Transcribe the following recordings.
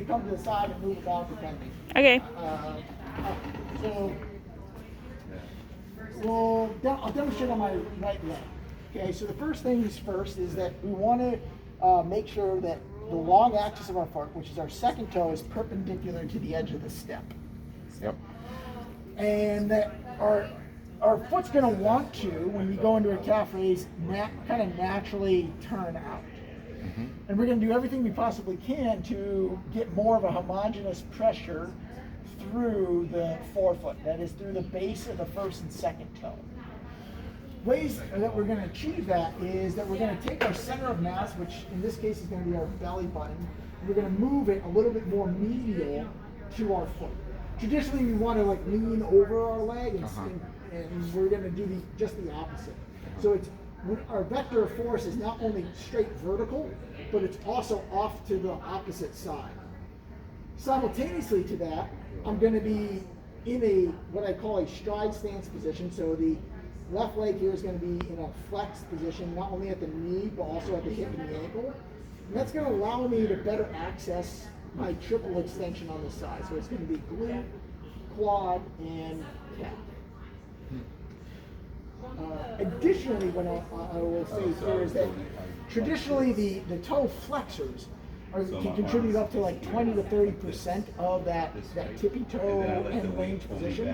come to the side and move about depending. Okay. So I'll demonstrate on my right leg. Okay, so the first things first is that we want to make sure that the long axis of our foot, which is our second toe, is perpendicular to the edge of the step. Yep. And that our foot's going to want to, when we go into a calf raise, kind of naturally turn out. Mm-hmm. And we're going to do everything we possibly can to get more of a homogeneous pressure through the forefoot, that is through the base of the first and second toe. Ways that we're going to achieve that is that we're going to take our center of mass, which in this case is going to be our belly button, and we're going to move it a little bit more medial to our foot. Traditionally, we want to like lean over our leg, and we're going to do just the opposite. So our vector of force is not only straight vertical, but it's also off to the opposite side. Simultaneously to that, I'm going to be in what I call a stride stance position. So the left leg here is going to be in a flexed position, not only at the knee, but also at the hip and the ankle. And that's going to allow me to better access my triple extension on the side. So it's going to be glute, quad, and calf. Additionally, what I will say here is that traditionally the toe flexors can contribute up to like 20 to 30% of that tippy toe end range position.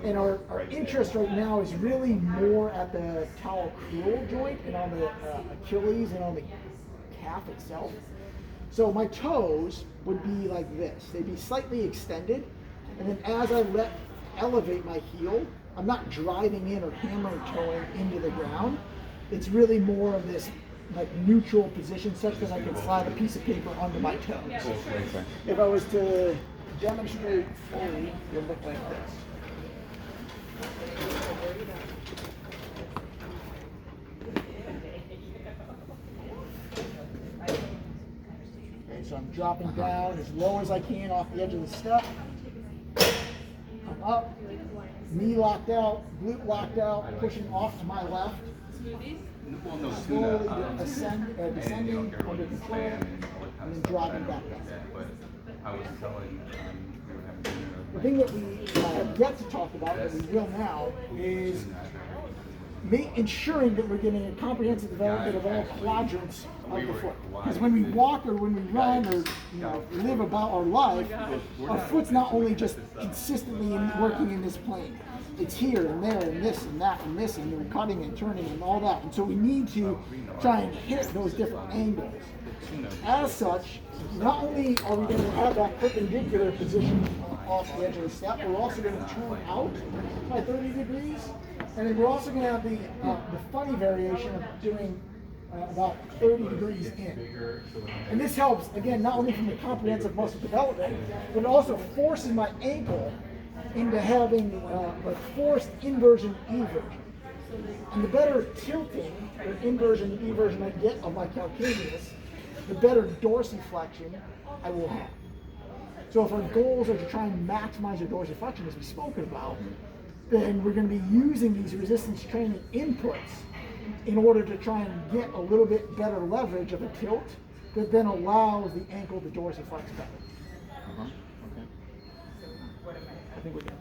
And our interest right now is really more at the talocrural joint and on the Achilles and on the calf itself. So my toes would be like this. They'd be slightly extended, and then as I elevate my heel, I'm not driving in or hammer toeing into the ground. It's really more of this like neutral position such that I can slide a piece of paper onto my toes. If I was to demonstrate fully, it would look like this. Okay, so I'm dropping down as low as I can off the edge of the step. I'm up, knee locked out, glute locked out, pushing off to my left. Slowly descending under control, and then dropping back down. The thing that we have yet to talk about, that we will now, is ensuring that we're getting a comprehensive development of all quadrants of the foot. Because when we walk or when we run or live about our life, our foot's not only just consistently working in this plane. It's here and there and this and that and this, and we're cutting and turning and all that. And so we need to try and hit those different angles. As such, not only are we going to have that perpendicular position off the edge of the step, we're also going to turn out by 30 degrees. And then we're also going to have the funny variation of doing about 30 degrees in. And this helps, again, not only from the comprehensive muscle development, but it also forces my ankle into having a forced inversion eversion. And the better tilting, or inversion and eversion I get of my calcaneus, the better dorsiflexion I will have. So if our goals are to try and maximize your dorsiflexion, as we've spoken about, then we're going to be using these resistance training inputs in order to try and get a little bit better leverage of a tilt that then allows the ankle to dorsiflex better. Okay. I think we're good.